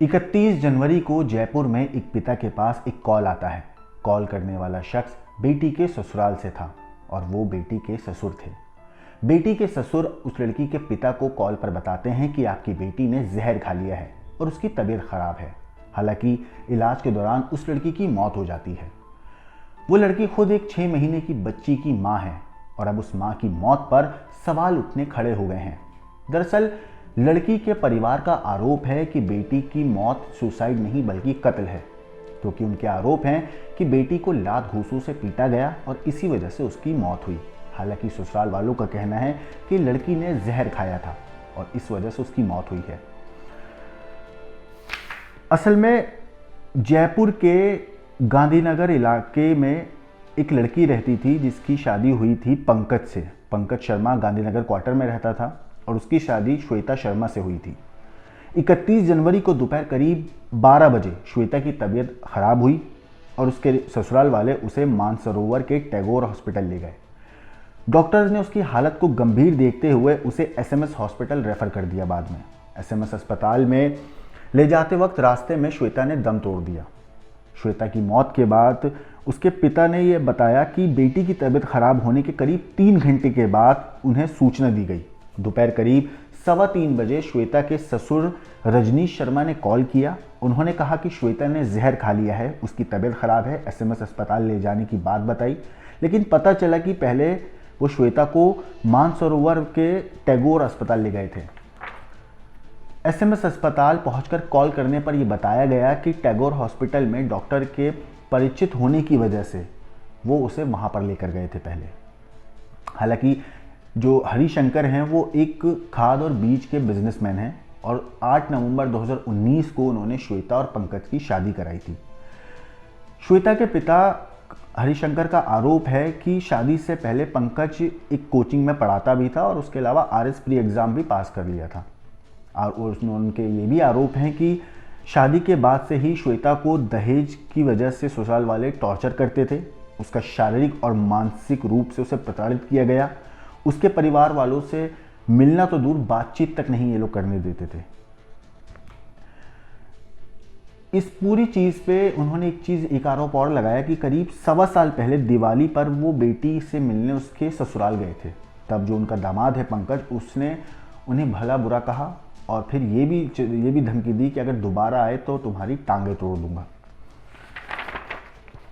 31 जनवरी को जयपुर में एक पिता के पास एक कॉल आता है। कॉल करने वाला शख्स बेटी के ससुराल से था और वो बेटी के ससुर थे। बेटी के ससुर उस लड़की के पिता को कॉल पर बताते हैं कि आपकी बेटी ने जहर खा लिया है और उसकी तबीयत खराब है। हालांकि इलाज के दौरान उस लड़की की मौत हो जाती है। वो लड़की खुद एक 6 महीने की बच्ची की माँ है और अब उस माँ की मौत पर सवाल उठने खड़े हो गए हैं। दरअसल लड़की के परिवार का आरोप है कि बेटी की मौत सुसाइड नहीं बल्कि कत्ल है, क्योंकि उनके आरोप हैं कि बेटी को लात घूंसों से पीटा गया और इसी वजह से उसकी मौत हुई। हालांकि ससुराल वालों का कहना है कि लड़की ने जहर खाया था और इस वजह से उसकी मौत हुई है। असल में जयपुर के गांधीनगर इलाके में एक लड़की रहती थी जिसकी शादी हुई थी पंकज से। पंकज शर्मा गांधीनगर क्वार्टर में रहता था और उसकी शादी श्वेता शर्मा से हुई थी। 31 जनवरी को दोपहर करीब 12 बजे श्वेता की तबीयत खराब हुई और उसके ससुराल वाले उसे मानसरोवर के टैगोर हॉस्पिटल ले गए। डॉक्टर्स ने उसकी हालत को गंभीर देखते हुए उसे एसएमएस हॉस्पिटल रेफर कर दिया। बाद में एसएमएस अस्पताल में ले जाते वक्त रास्ते में श्वेता ने दम तोड़ दिया। श्वेता की मौत के बाद उसके पिता ने यह बताया कि बेटी की तबीयत खराब होने के करीब 3 घंटे के बाद उन्हें सूचना दी गई। दोपहर करीब 3:15 बजे श्वेता के ससुर रजनीश शर्मा ने कॉल किया। उन्होंने कहा कि श्वेता ने जहर खा लिया है, उसकी तबीयत खराब है। एसएमएस अस्पताल ले जाने की बात बताई, लेकिन पता चला कि पहले वो श्वेता को मानसरोवर के टैगोर अस्पताल ले गए थे। एसएमएस अस्पताल पहुंचकर कॉल करने पर यह बताया गया कि टैगोर हॉस्पिटल में डॉक्टर के परिचित होने की वजह से वो उसे वहां पर लेकर गए थे पहले। हालांकि जो हरिशंकर हैं वो एक खाद और बीज के बिजनेसमैन हैं और 8 नवंबर 2019 को उन्होंने श्वेता और पंकज की शादी कराई थी। श्वेता के पिता हरिशंकर का आरोप है कि शादी से पहले पंकज एक कोचिंग में पढ़ाता भी था और उसके अलावा आरएस प्री एग्जाम भी पास कर लिया था। और उनके ये भी आरोप हैं कि शादी के बाद से ही श्वेता को दहेज की वजह से ससुराल वाले टॉर्चर करते थे। उसका शारीरिक और मानसिक रूप से उसे प्रताड़ित किया गया। उसके परिवार वालों से मिलना तो दूर, बातचीत तक नहीं ये लोग करने देते थे। इस पूरी चीज पे उन्होंने एक आरोप और लगाया कि करीब 1.25 साल पहले दिवाली पर वो बेटी से मिलने उसके ससुराल गए थे। तब जो उनका दामाद है पंकज, उसने उन्हें भला बुरा कहा और फिर ये भी धमकी दी कि अगर दोबारा आए तो तुम्हारी टांगे तोड़ दूंगा।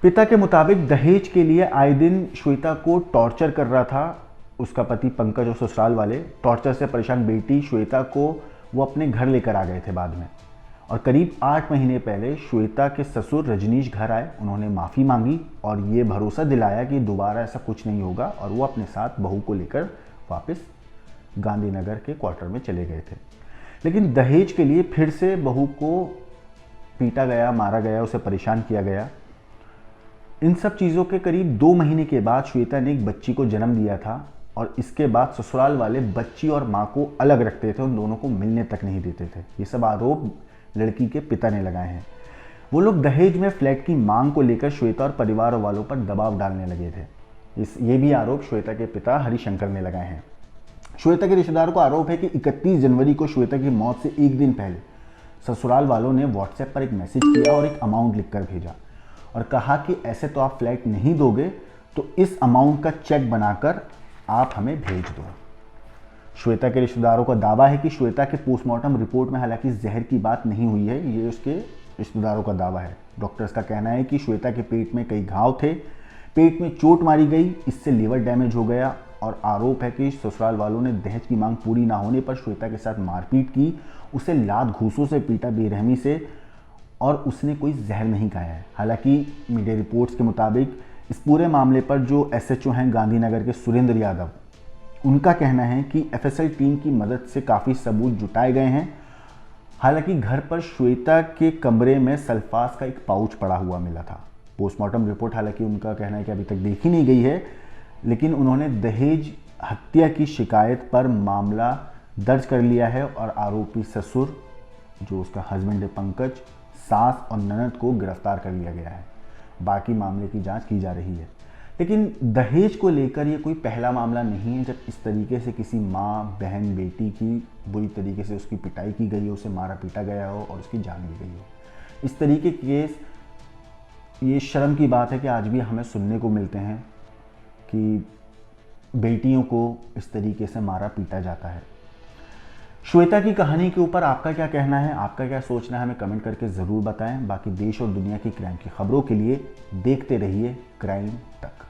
पिता के मुताबिक दहेज के लिए आए दिन श्वेता को टॉर्चर कर रहा था उसका पति पंकज और ससुराल वाले। टॉर्चर से परेशान बेटी श्वेता को वो अपने घर लेकर आ गए थे बाद में। और करीब 8 महीने पहले श्वेता के ससुर रजनीश घर आए। उन्होंने माफ़ी मांगी और ये भरोसा दिलाया कि दोबारा ऐसा कुछ नहीं होगा और वो अपने साथ बहू को लेकर वापस गांधीनगर के क्वार्टर में चले गए थे। लेकिन दहेज के लिए फिर से बहू को पीटा गया, मारा गया, उसे परेशान किया गया। इन सब चीज़ों के करीब 2 महीने के बाद श्वेता ने एक बच्ची को जन्म दिया था और इसके बाद ससुराल वाले बच्ची और माँ को अलग रखते थे, उन दोनों को मिलने तक नहीं देते थे। ये सब आरोप लड़की के पिता ने लगाए हैं। वो लोग दहेज में फ्लैट की मांग को लेकर श्वेता और परिवार वालों पर दबाव डालने लगे थे। ये भी आरोप श्वेता के पिता हरिशंकर ने लगाए हैं। श्वेता के रिश्तेदारों को आरोप है कि 31 जनवरी को श्वेता की मौत से एक दिन पहले ससुराल वालों ने व्हाट्सएप पर एक मैसेज किया और एक अमाउंट लिखकर भेजा और कहा कि ऐसे तो आप फ्लैट नहीं दोगे तो इस अमाउंट का चेक बनाकर आप हमें भेज दो। श्वेता के रिश्तेदारों का दावा है कि श्वेता के पोस्टमार्टम रिपोर्ट में हालांकि जहर की बात नहीं हुई है, ये उसके रिश्तेदारों का दावा है। डॉक्टर्स का कहना है कि श्वेता के पेट में कई घाव थे, पेट में चोट मारी गई, इससे लीवर डैमेज हो गया और आरोप है कि ससुराल वालों ने दहेज की मांग पूरी ना होने पर श्वेता के साथ मारपीट की, उसे लात घूंसों से पीटा बेरहमी से और उसने कोई जहर नहीं खाया है। हालांकि मीडिया रिपोर्ट्स के मुताबिक इस पूरे मामले पर जो एसएचओ हैं गांधीनगर के सुरेंद्र यादव, उनका कहना है कि एफएसएल टीम की मदद से काफ़ी सबूत जुटाए गए हैं। हालांकि घर पर श्वेता के कमरे में सल्फास का एक पाउच पड़ा हुआ मिला था। पोस्टमार्टम रिपोर्ट हालांकि उनका कहना है कि अभी तक देखी नहीं गई है, लेकिन उन्होंने दहेज हत्या की शिकायत पर मामला दर्ज कर लिया है और आरोपी ससुर, जो उसका हस्बैंड है पंकज, सास और ननद को गिरफ्तार कर लिया गया है। बाकी मामले की जांच की जा रही है। लेकिन दहेज को लेकर ये कोई पहला मामला नहीं है जब इस तरीके से किसी माँ, बहन, बेटी की बुरी तरीके से उसकी पिटाई की गई हो, उसे मारा पीटा गया हो और उसकी जान भी गई हो। इस तरीके के केस, ये शर्म की बात है कि आज भी हमें सुनने को मिलते हैं कि बेटियों को इस तरीके से मारा पीटा जाता है। श्वेता की कहानी के ऊपर आपका क्या कहना है, आपका क्या सोचना है, हमें कमेंट करके ज़रूर बताएं। बाकी देश और दुनिया की क्राइम की खबरों के लिए देखते रहिए क्राइम तक।